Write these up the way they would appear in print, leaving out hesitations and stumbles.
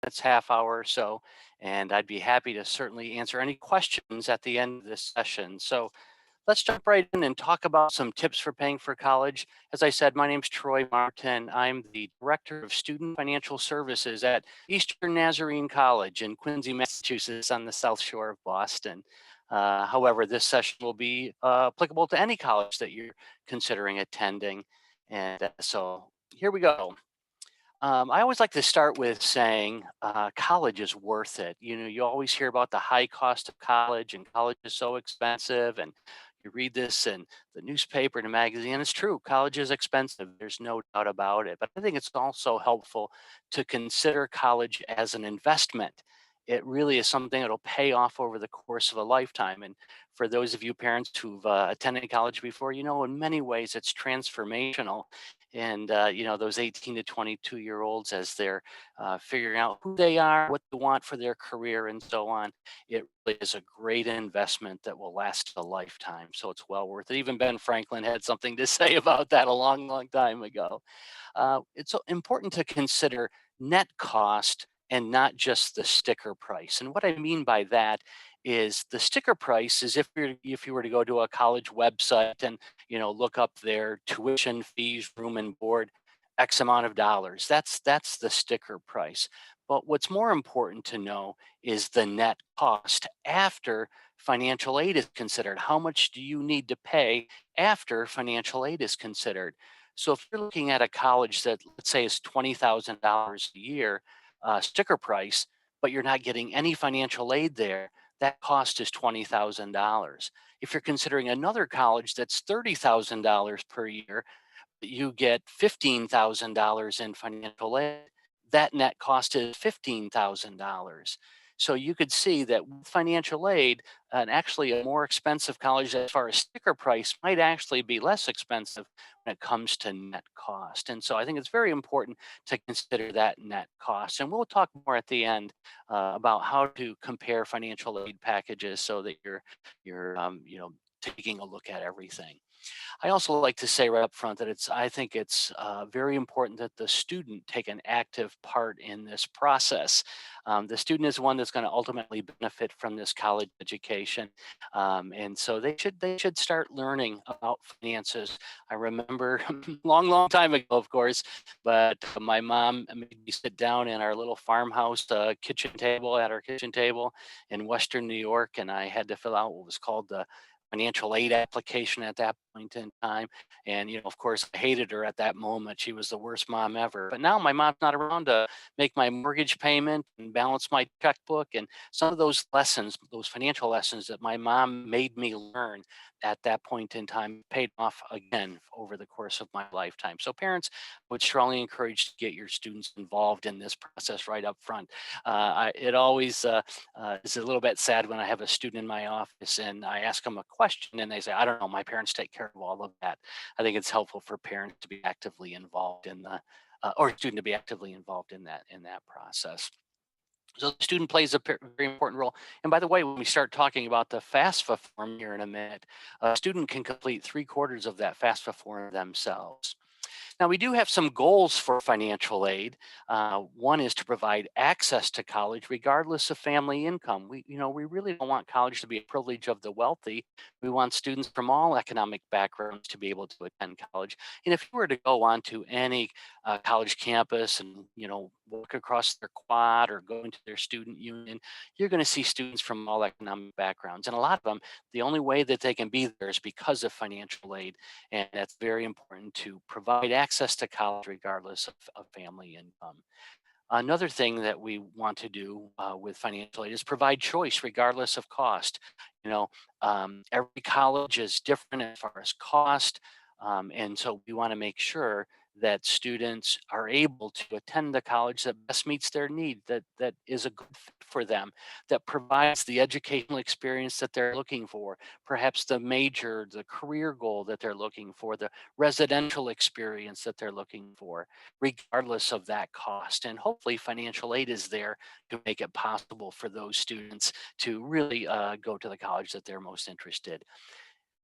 minutes, half hour or so, and I'd be happy to certainly answer any questions at the end of this session. So let's jump right in and talk about some tips for paying for college. As I said, my name's Troy Martin. I'm the Director of Student Financial Services at Eastern Nazarene College in Quincy, Massachusetts, on the South Shore of Boston. However, this session will be applicable to any college that you're considering attending. And so here we go. I always like to start with saying college is worth it. You know, you always hear about the high cost of college, and college is so expensive. And you read this in the newspaper and the magazine, and it's true. College is expensive. There's no doubt about it. But I think it's also helpful to consider college as an investment. It really is something that'll pay off over the course of a lifetime. And for those of you parents who've attended college before, you know, in many ways it's transformational. And those 18 to 22-year-olds, as they're figuring out who they are, what they want for their career, and so on, it really is a great investment that will last a lifetime. So it's well worth it. Even Ben Franklin had something to say about that a long, long time ago. It's important to consider net cost and not just the sticker price. And what I mean by that is the sticker price is if you were to go to a college website and look up their tuition fees, room and board, X amount of dollars. That's the sticker price. But what's more important to know is the net cost after financial aid is considered. How much do you need to pay after financial aid is considered? So if you're looking at a college that, let's say, is $20,000 a year sticker price, but you're not getting any financial aid there, that cost is $20,000. If you're considering another college that's $30,000 per year, you get $15,000 in financial aid, that net cost is $15,000. So you could see that with financial aid, and actually a more expensive college as far as sticker price might actually be less expensive when it comes to net cost. And so I think it's very important to consider that net cost. And we'll talk more at the end about how to compare financial aid packages so that you're taking a look at everything. I also like to say right up front that I think it's very important that the student take an active part in this process. The student is one that's going to ultimately benefit from this college education, and so they should start learning about finances. I remember long, long time ago, of course, but my mom made me sit down in our little farmhouse kitchen table at our kitchen table in Western New York, and I had to fill out what was called the financial aid application at that point in time. And, of course, I hated her at that moment. She was the worst mom ever. But now my mom's not around to make my mortgage payment and balance my checkbook. And some of those lessons, those financial lessons that my mom made me learn at that point in time paid off again over the course of my lifetime. So parents would strongly encourage to get your students involved in this process right up front. It always is a little bit sad when I have a student in my office and I ask them a question and they say, I don't know, my parents take care of all of that. I think it's helpful for parents to be actively involved in or student to be actively involved in that process. So the student plays a very important role. And by the way, when we start talking about the FAFSA form here in a minute, a student can complete 3/4 of that FAFSA form themselves. Now, we do have some goals for financial aid. One is to provide access to college regardless of family income. We really don't want college to be a privilege of the wealthy. We want students from all economic backgrounds to be able to attend college. And if you were to go onto any college campus and, walk across their quad or go into their student union, you're going to see students from all economic backgrounds. And a lot of them, the only way that they can be there is because of financial aid. And that's very important to provide access to college regardless of family income. Another thing that we want to do with financial aid is provide choice regardless of cost. Every college is different as far as cost. And so we want to make sure that students are able to attend the college that best meets their need, that is a good fit for them, that provides the educational experience that they're looking for, perhaps the major, the career goal that they're looking for, the residential experience that they're looking for, regardless of that cost. And hopefully financial aid is there to make it possible for those students to really go to the college that they're most interested.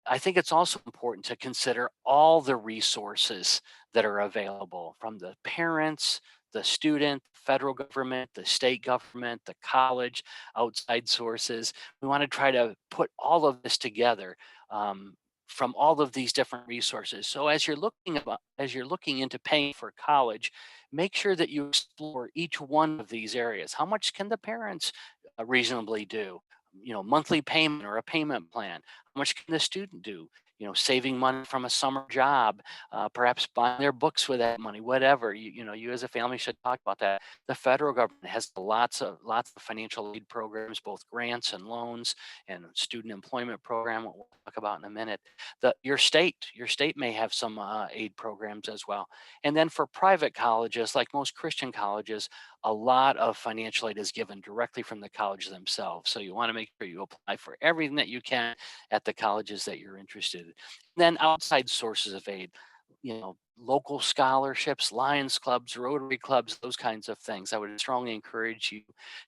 I think it's also important to consider all the resources that are available from the parents, the student, federal government, the state government, the college, outside sources. We want to try to put all of this together um, from all of these different resources. So as you're looking into paying for college, make sure that you explore each one of these areas. How much can the parents reasonably do? Monthly payment or a payment plan. How much can the student do? Saving money from a summer job, perhaps buying their books with that money, whatever. You as a family should talk about that. The federal government has lots of financial aid programs, both grants and loans, and student employment program. What we'll talk about in a minute. Your state may have some aid programs as well. And then for private colleges, like most Christian colleges, a lot of financial aid is given directly from the college themselves. So you want to make sure you apply for everything that you can at the colleges that you're interested in. Then outside sources of aid, local scholarships, Lions clubs, Rotary clubs, those kinds of things. I would strongly encourage you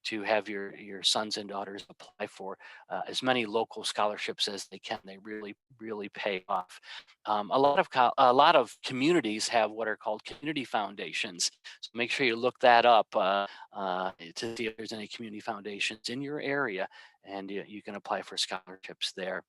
to have your sons and daughters apply for as many local scholarships as they can. They really, really pay off. A lot of communities have what are called community foundations. So make sure you look that up to see if there's any community foundations in your area, and you can apply for scholarships there.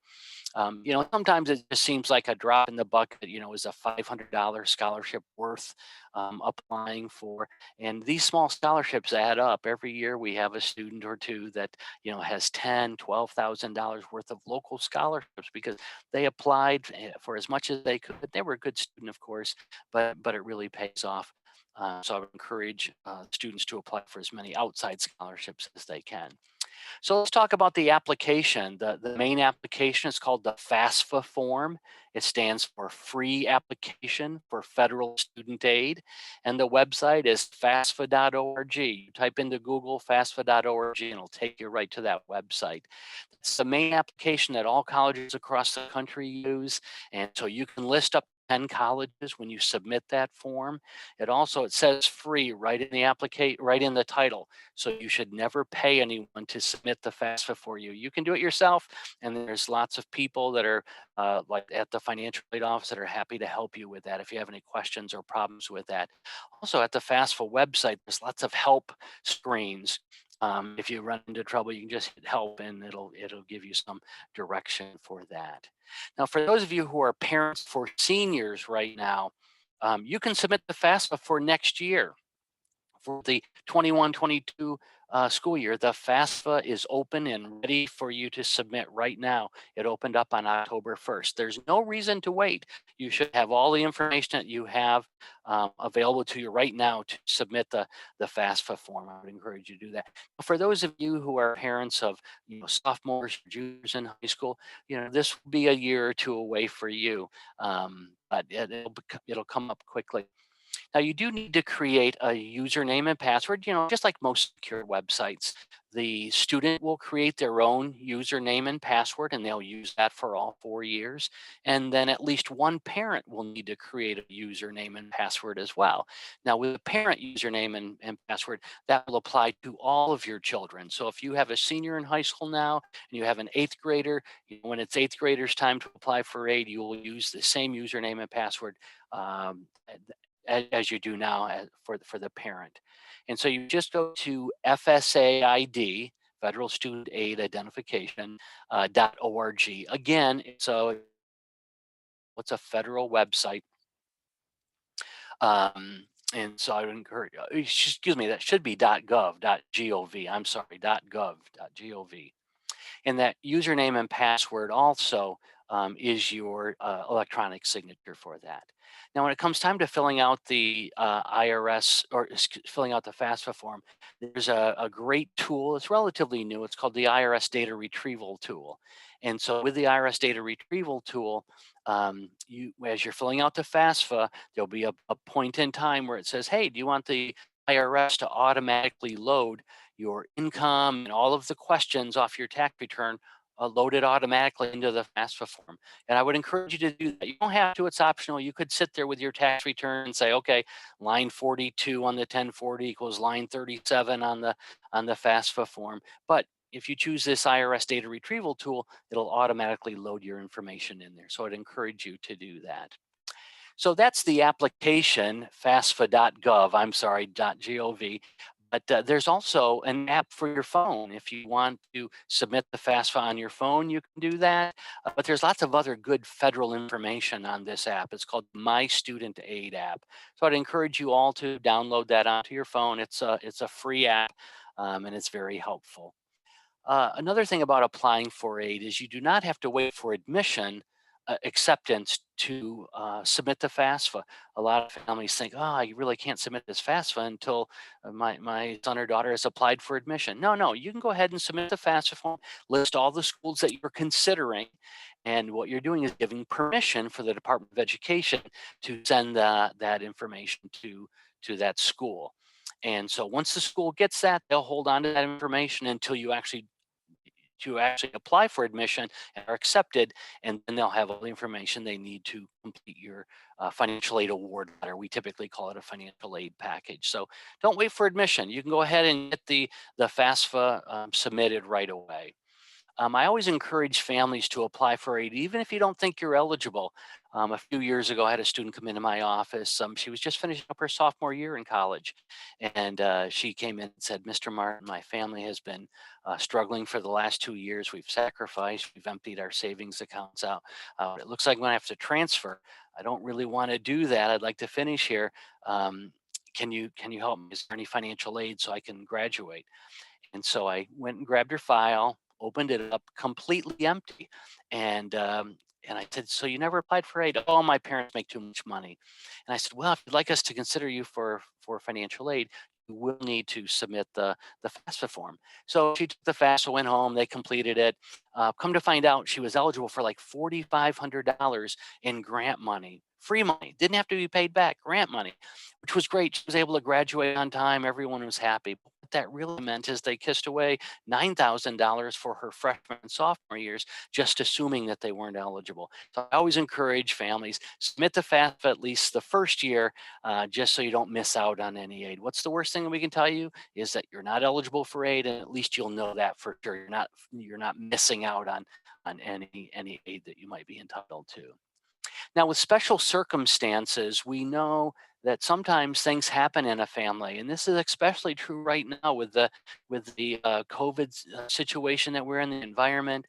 Sometimes it just seems like a drop in the bucket. Is a $500 scholarship worth applying for? And these small scholarships add up. Every year we have a student or two that has $10,000, $12,000 worth of local scholarships because they applied for as much as they could. They were a good student, of course, but it really pays off. So I would encourage students to apply for as many outside scholarships as they can. So let's talk about the application. The main application is called the FAFSA form. It stands for Free Application for Federal Student Aid. And the website is FAFSA.org. You type into Google FAFSA.org and it'll take you right to that website. It's the main application that all colleges across the country use. And so you can list up 10 colleges when you submit that form. It says free right in the title. So you should never pay anyone to submit the FAFSA for you. You can do it yourself, and there's lots of people that are like at the financial aid office that are happy to help you with that if you have any questions or problems with that. Also, at the FAFSA website, there's lots of help screens. If you run into trouble, you can just hit help, and it'll give you some direction for that. Now, for those of you who are parents for seniors right now, you can submit the FAFSA for next year for the 21-22 school year. The FAFSA is open and ready for you to submit right now. It opened up on October 1st. There's no reason to wait. You should have all the information that you have available to you right now to submit the FAFSA form. I would encourage you to do that. For those of you who are parents of sophomores, juniors in high school, this will be a year or two away for you, but it'll come up quickly. Now, you do need to create a username and password, just like most secure websites. The student will create their own username and password, and they'll use that for all 4 years. And then at least one parent will need to create a username and password as well. Now, with a parent username and password, that will apply to all of your children. So if you have a senior in high school now and you have an eighth grader, when it's eighth graders' time to apply for aid, you will use the same username and password um, as you do now for the parent. And so you just go to FSAID, Federal Student Aid Identification, .org. Again, it's a federal website. And so I would encourage, excuse me, that should be .gov. I'm sorry, .gov. And that username and password also is your electronic signature for that. Now, when it comes time to filling out the IRS or filling out the FAFSA form, there's a great tool. It's relatively new. It's called the IRS Data Retrieval Tool. And so with the IRS Data Retrieval Tool, as you're filling out the FAFSA, there'll be a point in time where it says, hey, do you want the IRS to automatically load your income and all of the questions off your tax return loaded automatically into the FAFSA form? And I would encourage you to do that. You don't have to, it's optional. You could sit there with your tax return and say, okay, line 42 on the 1040 equals line 37 on the FAFSA form. But if you choose this IRS data retrieval tool, it'll automatically load your information in there. So I'd encourage you to do that. So that's the application, FAFSA.gov, I'm sorry, .gov. But there's also an app for your phone. If you want to submit the FAFSA on your phone, you can do that. But there's lots of other good federal information on this app. It's called My Student Aid app. So I'd encourage you all to download that onto your phone. It's a free app, and it's very helpful. Another thing about applying for aid is you do not have to wait for admission acceptance to submit the FAFSA. A lot of families think, oh, I really can't submit this FAFSA until my son or daughter has applied for admission. No, no, you can go ahead and submit the FAFSA form, list all the schools that you're considering, and what you're doing is giving permission for the Department of Education to send that information to that school. And so once the school gets that, they'll hold on to that information until you actually apply for admission and are accepted, and then they'll have all the information they need to complete your financial aid award letter. We typically call it a financial aid package. So don't wait for admission. You can go ahead and get the FAFSA submitted right away. I always encourage families to apply for aid, even if you don't think you're eligible. A few years ago, I had a student come into my office. She was just finishing up her sophomore year in college. And she came in and said, Mr. Martin, my family has been struggling for the last 2 years. We've sacrificed, we've emptied our savings accounts out. It looks like I'm going to have to transfer. I don't really want to do that. I'd like to finish here. Can you help me? Is there any financial aid so I can graduate? And so I went and grabbed her file, opened it up, completely empty. And and I said, "So you never applied for aid?" "Oh, my parents make too much money." And I said, "Well, if you'd like us to consider you for financial aid, you will need to submit the FAFSA form." So she took the FAFSA, went home, they completed it. Come to find out, she was eligible for like $4,500 in grant money, free money, didn't have to be paid back, grant money, which was great. She was able to graduate on time. Everyone was happy. But what that really meant is they kissed away $9,000 for her freshman and sophomore years, just assuming that they weren't eligible. So I always encourage families, submit the FAFSA at least the first year, just so you don't miss out on any aid. What's the worst thing that we can tell you is that you're not eligible for aid, and at least you'll know that for sure. You're not missing out on any aid that you might be entitled to. Now, with special circumstances, we know that sometimes things happen in a family, and this is especially true right now with the COVID situation that we're in, the environment.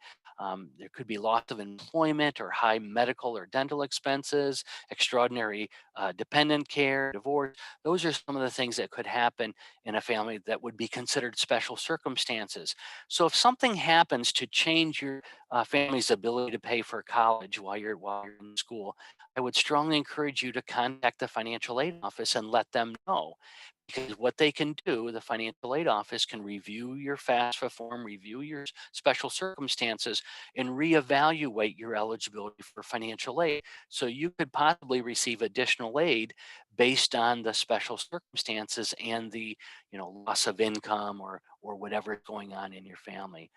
There could be loss of employment or high medical or dental expenses, extraordinary dependent care, divorce. Those are some of the things that could happen in a family that would be considered special circumstances. So, if something happens to change your family's ability to pay for college while you're in school, I would strongly encourage you to contact the financial aid office and let them know. Because what they can do, the financial aid office can review your FAFSA form, review your special circumstances, and reevaluate your eligibility for financial aid. So you could possibly receive additional aid based on the special circumstances and the loss of income or whatever is going on in your family.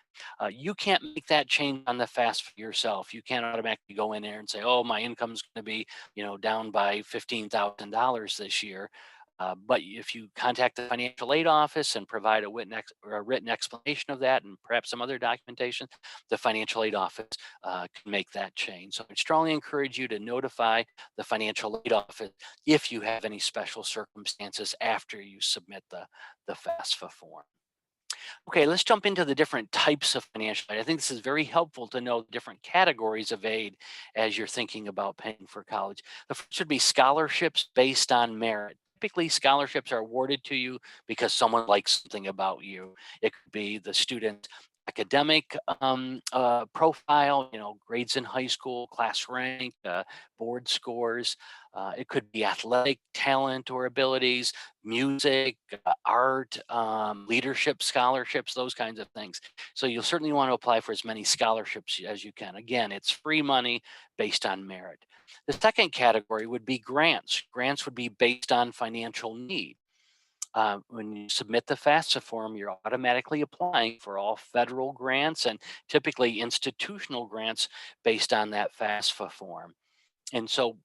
You can't make that change on the fast for yourself. You can't automatically go in there and say, "Oh, my income's going to be, down by $15,000 this year." But if you contact the financial aid office and provide or a written explanation of that and perhaps some other documentation, the financial aid office can make that change. So I strongly encourage you to notify the financial aid office if you have any special circumstances after you submit the FAFSA form. Okay, let's jump into the different types of financial aid. I think this is very helpful to know the different categories of aid as you're thinking about paying for college. The first would be scholarships based on merit. Typically, scholarships are awarded to you because someone likes something about you. It could be the student's academic profile, grades in high school, class rank, board scores. It could be athletic talent or abilities, music, art, leadership scholarships, those kinds of things. So you'll certainly want to apply for as many scholarships as you can. Again, it's free money based on merit. The second category would be grants. Grants would be based on financial need. When you submit the FAFSA form, you're automatically applying for all federal grants and typically institutional grants based on that FAFSA form. And so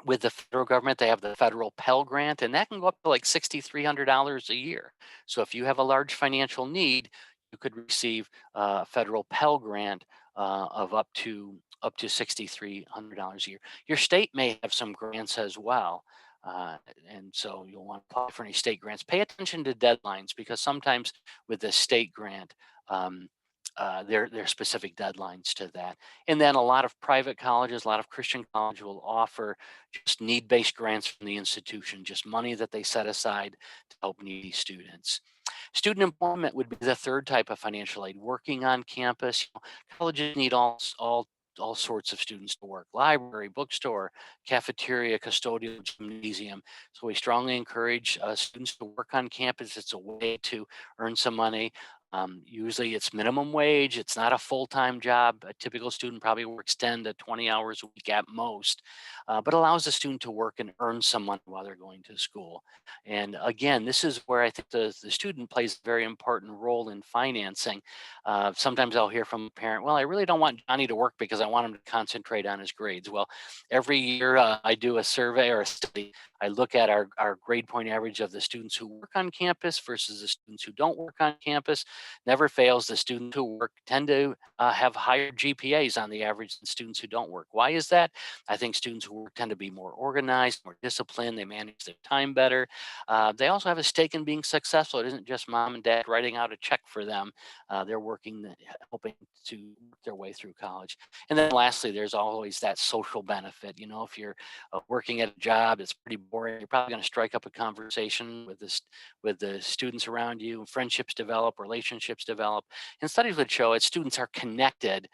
with the federal government, they have the federal Pell Grant, and that can go up to like $6,300 a year. So if you have a large financial need, you could receive a federal Pell Grant of up to $6,300 a year. Your state may have some grants as well. Uh, and so you'll want to apply for any state grants. Pay attention to deadlines because sometimes with the state grant, um, there are specific deadlines to that. And then a lot of private colleges, a lot of Christian colleges will offer just need-based grants from the institution, just money that they set aside to help needy students. Student employment would be the third type of financial aid. Working on campus, colleges need all sorts of students to work: library, bookstore, cafeteria, custodial, gymnasium. So we strongly encourage students to work on campus. It's a way to earn some money. Usually it's minimum wage. It's not a full-time job. A typical student probably works 10 to 20 hours a week at most, but allows the student to work and earn some money while they're going to school. And again, this is where I think the student plays a very important role in financing. Sometimes I'll hear from a parent, well, I really don't want Johnny to work because I want him to concentrate on his grades. Well, every year I do a survey or a study. I look at our grade point average of the students who work on campus versus the students who don't work on campus. Never fails, the students who work tend to have higher GPAs on the average than students who don't work. Why is that? I think students who work tend to be more organized, more disciplined, they manage their time better. They also have a stake in being successful. It isn't just mom and dad writing out a check for them. They're working, helping to work their way through college. And then lastly, there's always that social benefit. If you're working at a job that's pretty boring, you're probably going to strike up a conversation with the students around you. Friendships develop, relationships develop. And studies would show as students are connected,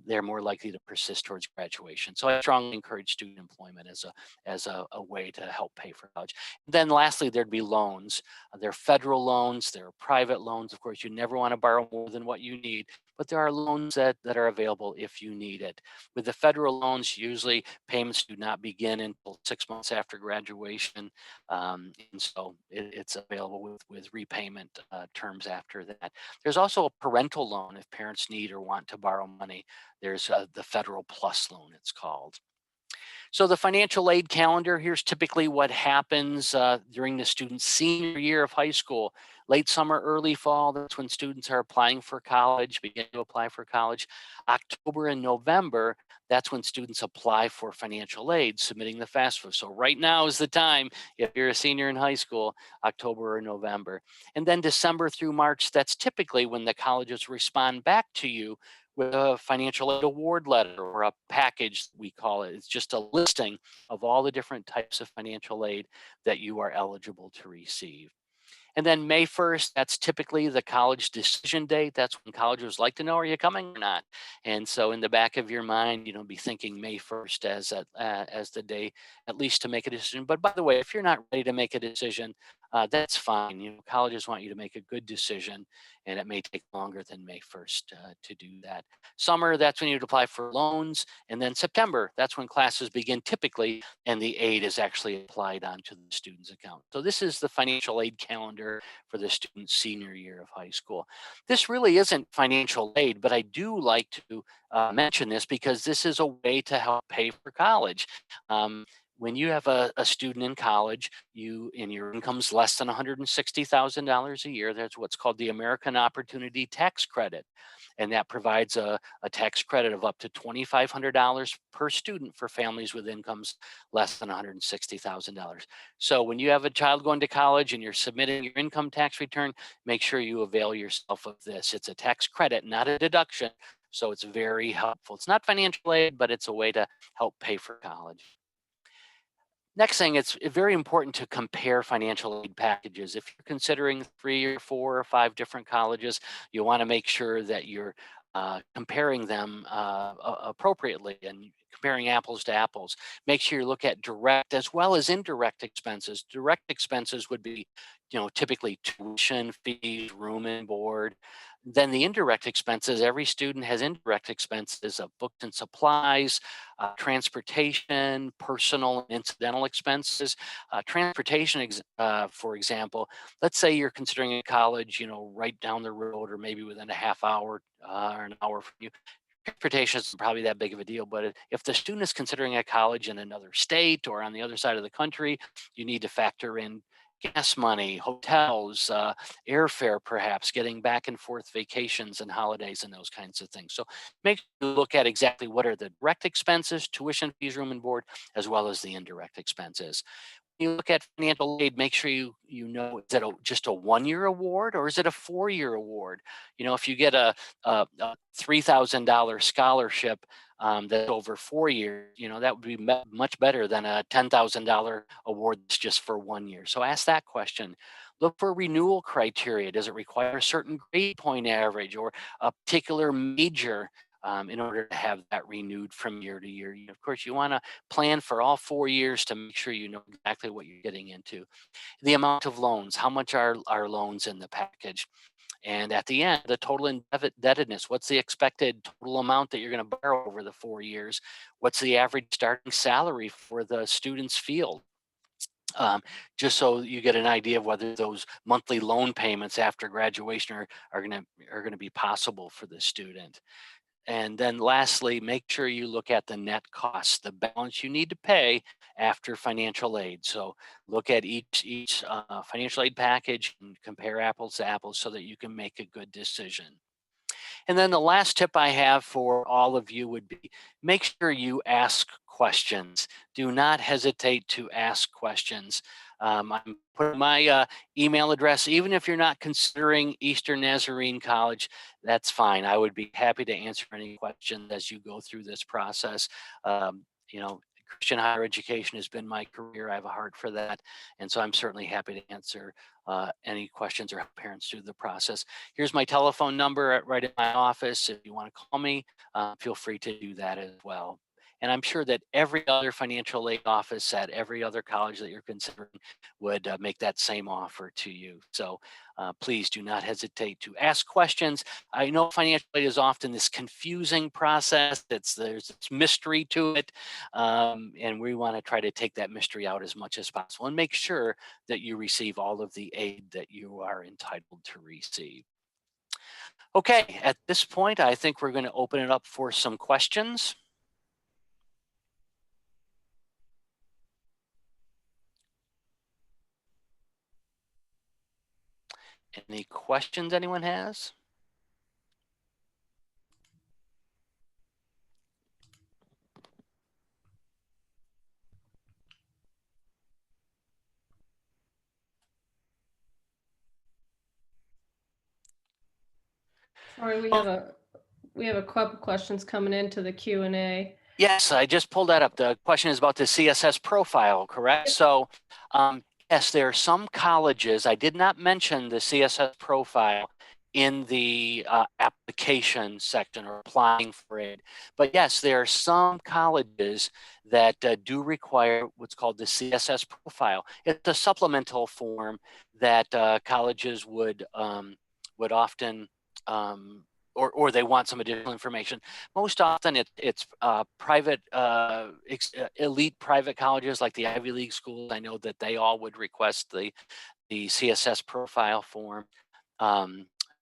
they're more likely to persist towards graduation. So I strongly encourage student employment as a way to help pay for college. Then lastly, there'd be loans. There are federal loans, there are private loans. Of course, you never want to borrow more than what you need, but there are loans that are available if you need it. With the federal loans, usually payments do not begin until 6 months after graduation. And so it's available with repayment terms after that. There's also a parental loan if parents need or want to borrow money. There's the Federal Plus loan, it's called. So the financial aid calendar, here's typically what happens during the student's senior year of high school. Late summer, early fall, that's when students are applying for college, begin to apply for college. October and November, that's when students apply for financial aid, submitting the FAFSA. So right now is the time, if you're a senior in high school, October or November. And then December through March, that's typically when the colleges respond back to you with a financial aid award letter or a package, we call it. It's just a listing of all the different types of financial aid that you are eligible to receive. And then May 1st, that's typically the college decision date. That's when colleges like to know, are you coming or not? And so in the back of your mind, be thinking May 1st as the day, at least to make a decision. But by the way, if you're not ready to make a decision, that's fine. Colleges want you to make a good decision, and it may take longer than May 1st to do that. Summer, that's when you'd apply for loans. And then September, that's when classes begin typically, and the aid is actually applied onto the student's account. So this is the financial aid calendar for the student's senior year of high school. This really isn't financial aid, but I do like to mention this because this is a way to help pay for college. Um, when you have a student in college, and your income's less than $160,000 a year, that's what's called the American Opportunity Tax Credit. And that provides a tax credit of up to $2,500 per student for families with incomes less than $160,000. So when you have a child going to college and you're submitting your income tax return, make sure you avail yourself of this. It's a tax credit, not a deduction. So it's very helpful. It's not financial aid, but it's a way to help pay for college. Next thing, it's very important to compare financial aid packages. If you're considering 3 or 4 or 5 different colleges, you want to make sure that you're comparing them appropriately and comparing apples to apples. Make sure you look at direct as well as indirect expenses. Direct expenses would be, typically tuition fees, room and board. Then the indirect expenses, every student has indirect expenses of books and supplies, transportation, personal and incidental expenses. Transportation, for example, let's say you're considering a college, right down the road or maybe within a half hour or an hour from you. Transportation isn't probably that big of a deal, but if the student is considering a college in another state or on the other side of the country, you need to factor in gas money, hotels, airfare, perhaps getting back and forth vacations and holidays and those kinds of things. So make sure you look at exactly what are the direct expenses, tuition fees, room and board, as well as the indirect expenses. You look at financial aid, make sure you know, is it just a 1-year award or is it a 4-year award? You know, if you get a $3,000 scholarship that's over 4 years, you know, that would be much better than a $10,000 award that's just for 1 year. So ask that question. Look for renewal criteria. Does it require a certain grade point average or a particular major in order to have that renewed from year to year? Of course, you want to plan for all 4 years to make sure you know exactly what you're getting into. The amount of loans, how much are loans in the package? And at the end, the total indebtedness, what's the expected total amount that you're going to borrow over the 4 years? What's the average starting salary for the student's field? Um, just so you get an idea of whether those monthly loan payments after graduation are going to be possible for the student. And then lastly, make sure you look at the net cost, the balance you need to pay after financial aid. So look at each financial aid package and compare apples to apples so that you can make a good decision. And then the last tip I have for all of you would be make sure you ask questions. Do not hesitate to ask questions. I'm putting my email address, even if you're not considering Eastern Nazarene College, that's fine. I would be happy to answer any questions as you go through this process. You know, Christian higher education has been my career. I have a heart for that. And so I'm certainly happy to answer any questions or help parents through the process. Here's my telephone number right in my office. If you want to call me, feel free to do that as well. And I'm sure that every other financial aid office at every other college that you're considering would make that same offer to you. So please do not hesitate to ask questions. I know financial aid is often this confusing process. There's this mystery to it. And we want to try to take that mystery out as much as possible and make sure that you receive all of the aid that you are entitled to receive. Okay, at this point, I think we're going to open it up for some questions. Any questions anyone has? Troy, Well, we have a couple questions coming into the Q&A. yes, I just pulled that up. The question is about the CSS profile, correct? Yep. So yes, there are some colleges, I did not mention the CSS profile in the application section or applying for it. But yes, there are some colleges that do require what's called the CSS profile. It's a supplemental form that colleges would often or they want some additional information. Most often it's private, elite private colleges like the Ivy League schools. I know that they all would request the CSS profile form.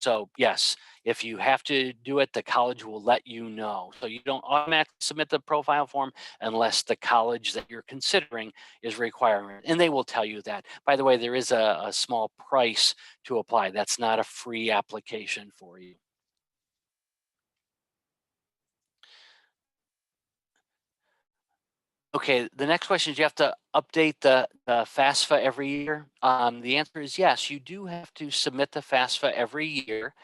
So yes, if you have to do it, the college will let you know. So you don't automatically submit the profile form unless the college that you're considering is requiring it. And they will tell you that. By the way, there is a small price to apply. That's not a free application for you. Okay, the next question is, you have to update the FAFSA every year? The answer is yes, you do have to submit the FAFSA every year.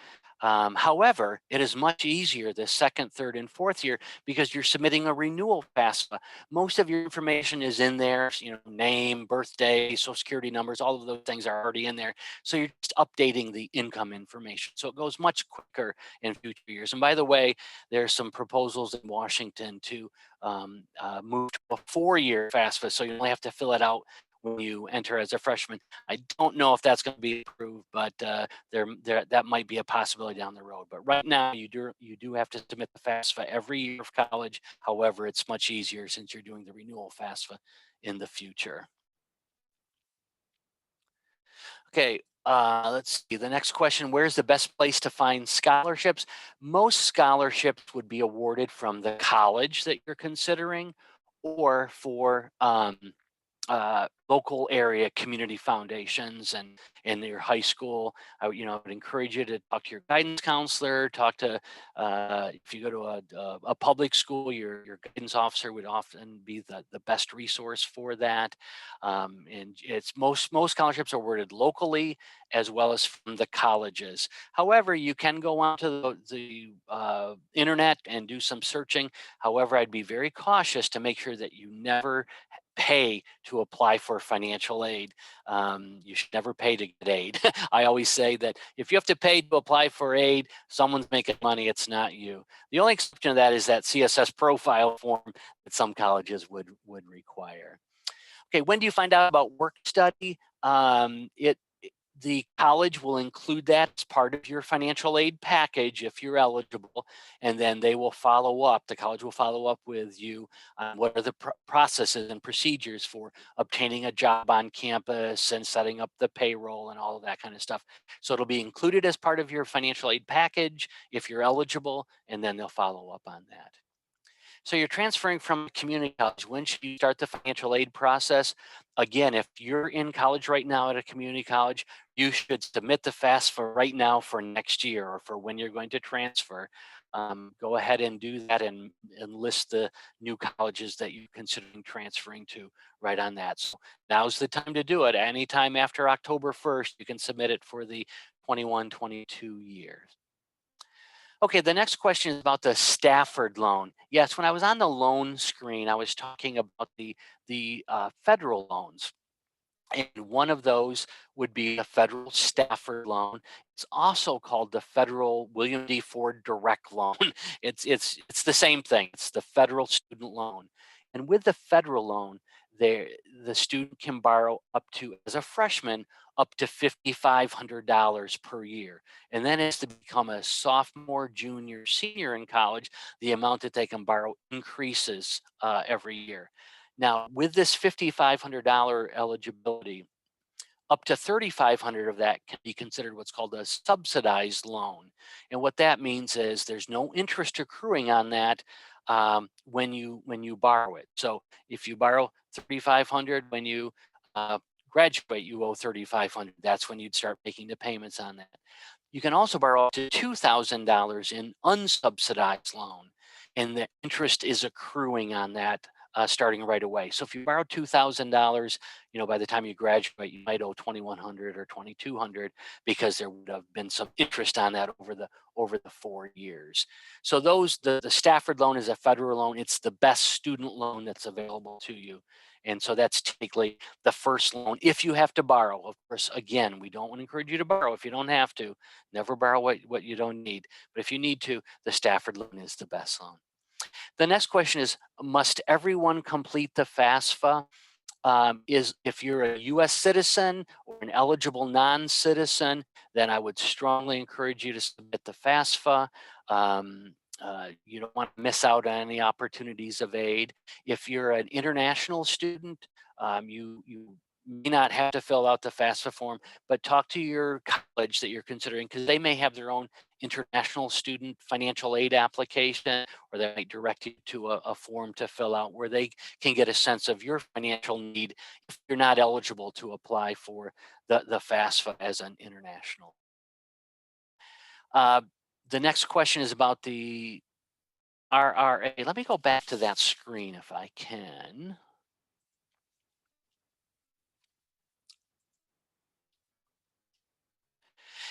However, it is much easier the second, third, and fourth year because you're submitting a renewal FAFSA. Most of your information is in there, you know, name, birthday, social security numbers, all of those things are already in there. So you're just updating the income information. So it goes much quicker in future years. And by the way, there's some proposals in Washington to move to a 4-year FAFSA, so you only have to fill it out when you enter as a freshman. I don't know if that's going to be approved, but that might be a possibility down the road. But right now, you do have to submit the FAFSA every year of college. However, it's much easier since you're doing the renewal FAFSA in the future. Okay, let's see. The next question, where's the best place to find scholarships? Most scholarships would be awarded from the college that you're considering or for local area community foundations and in your high school. I would encourage you to talk to your guidance counselor, talk to, if you go to a public school, your guidance officer would often be the best resource for that. And it's most scholarships are awarded locally as well as from the colleges. However, you can go onto the internet and do some searching. However, I'd be very cautious to make sure that you never pay to apply for financial aid. You should never pay to get aid. I always say that if you have to pay to apply for aid, someone's making money, it's not you. The only exception to that is that CSS profile form that some colleges would require. Okay, when do you find out about work study? The college will include that as part of your financial aid package if you're eligible, and then they will follow up. The college will follow up with you on what are the processes and procedures for obtaining a job on campus and setting up the payroll and all of that kind of stuff. So it'll be included as part of your financial aid package if you're eligible, and then they'll follow up on that. So you're transferring from community college. When should you start the financial aid process? Again, if you're in college right now at a community college, you should submit the FAFSA right now for next year or for when you're going to transfer. Go ahead and do that and list the new colleges that you're considering transferring to right on that. So now's the time to do it. Anytime after October 1st, you can submit it for the 21-22 years. Okay, the next question is about the Stafford loan. Yes, when I was on the loan screen, I was talking about the federal loans. And one of those would be a federal Stafford loan. It's also called the federal William D. Ford direct loan. It's the same thing. It's the federal student loan. And with the federal loan, the student can borrow up to, as a freshman, up to $5,500 per year. And then as they become a sophomore, junior, senior in college, the amount that they can borrow increases every year. Now, with this $5,500 eligibility, up to $3,500 of that can be considered what's called a subsidized loan. And what that means is there's no interest accruing on that when you borrow it. So if you borrow $3,500 when you graduate, you owe $3,500. That's when you'd start making the payments on that. You can also borrow up to $2,000 in unsubsidized loan, and the interest is accruing on that starting right away. So if you borrow $2,000, by the time you graduate, you might owe $2,100 or $2,200 because there would have been some interest on that over the 4 years. So the Stafford loan is a federal loan. It's the best student loan that's available to you. And so that's typically the first loan if you have to borrow. Of course, again, we don't want to encourage you to borrow if you don't have to. Never borrow what you don't need. But if you need to, the Stafford loan is the best loan. The next question is, must everyone complete the FAFSA? Is if you're a US citizen or an eligible non-citizen, then I would strongly encourage you to submit the FAFSA. You don't want to miss out on any opportunities of aid. If you're an international student, you may not have to fill out the FAFSA form, but talk to your college that you're considering because they may have their own international student financial aid application, or they might direct you to a form to fill out where they can get a sense of your financial need if you're not eligible to apply for the FAFSA as an international. The next question is about the RRA. Let me go back to that screen if I can.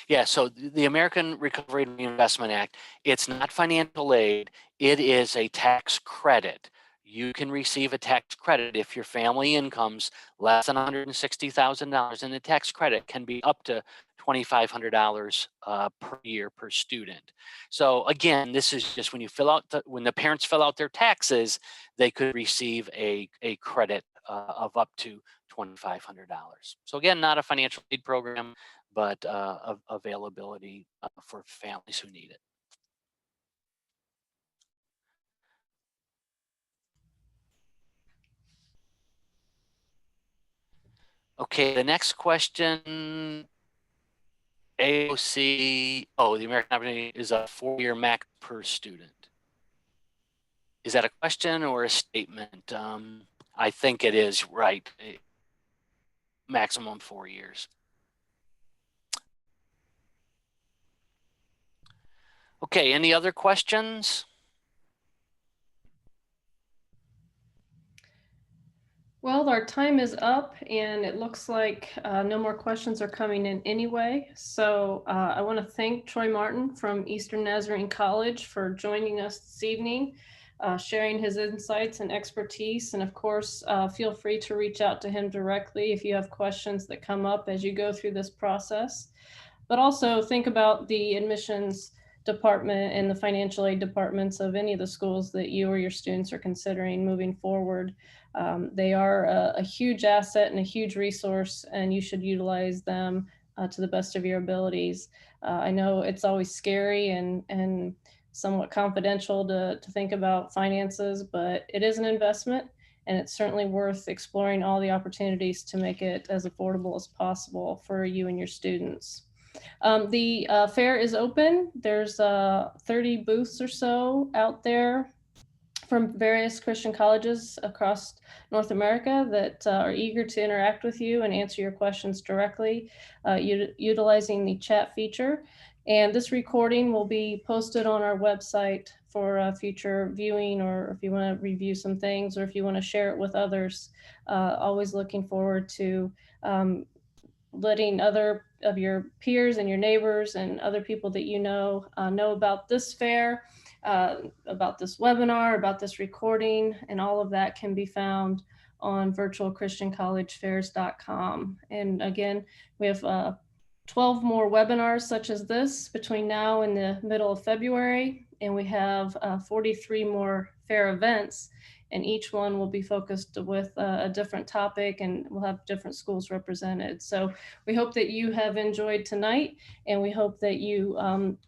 Yeah, so the American Recovery and Reinvestment Act, it's not financial aid, it is a tax credit. You can receive a tax credit if your family income's less than $160,000, and the tax credit can be up to $2,500 per year per student. So again, this is just when you when the parents fill out their taxes, they could receive a credit of up to $2,500. So again, not a financial aid program, but availability for families who need it. Okay, the next question, AOC, the American Opportunity is a 4-year max per student. Is that a question or a statement? I think it is, right. maximum 4 years. Okay, any other questions? Well, our time is up and it looks like no more questions are coming in anyway. So I want to thank Troy Martin from Eastern Nazarene College for joining us this evening, sharing his insights and expertise. And of course, feel free to reach out to him directly if you have questions that come up as you go through this process. But also think about the admissions department and the financial aid departments of any of the schools that you or your students are considering moving forward. They are a huge asset and a huge resource, and you should utilize them to the best of your abilities. I know it's always scary and somewhat confidential to think about finances, but it is an investment, and it's certainly worth exploring all the opportunities to make it as affordable as possible for you and your students. The fair is open. There's 30 booths or so out there from various Christian colleges across North America that are eager to interact with you and answer your questions directly, utilizing the chat feature. And this recording will be posted on our website for future viewing, or if you want to review some things, or if you want to share it with others. Always looking forward to letting other of your peers and your neighbors and other people that you know about this fair, about this webinar, about this recording, and all of that can be found on virtualchristiancollegefairs.com. And again, we have 12 more webinars such as this between now and the middle of February, and we have 43 more fair events, and each one will be focused with a different topic, and we'll have different schools represented. So we hope that you have enjoyed tonight, and we hope that you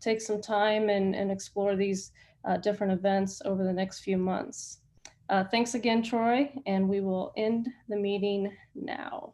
take some time and explore these different events over the next few months. Thanks again, Troy, and we will end the meeting now.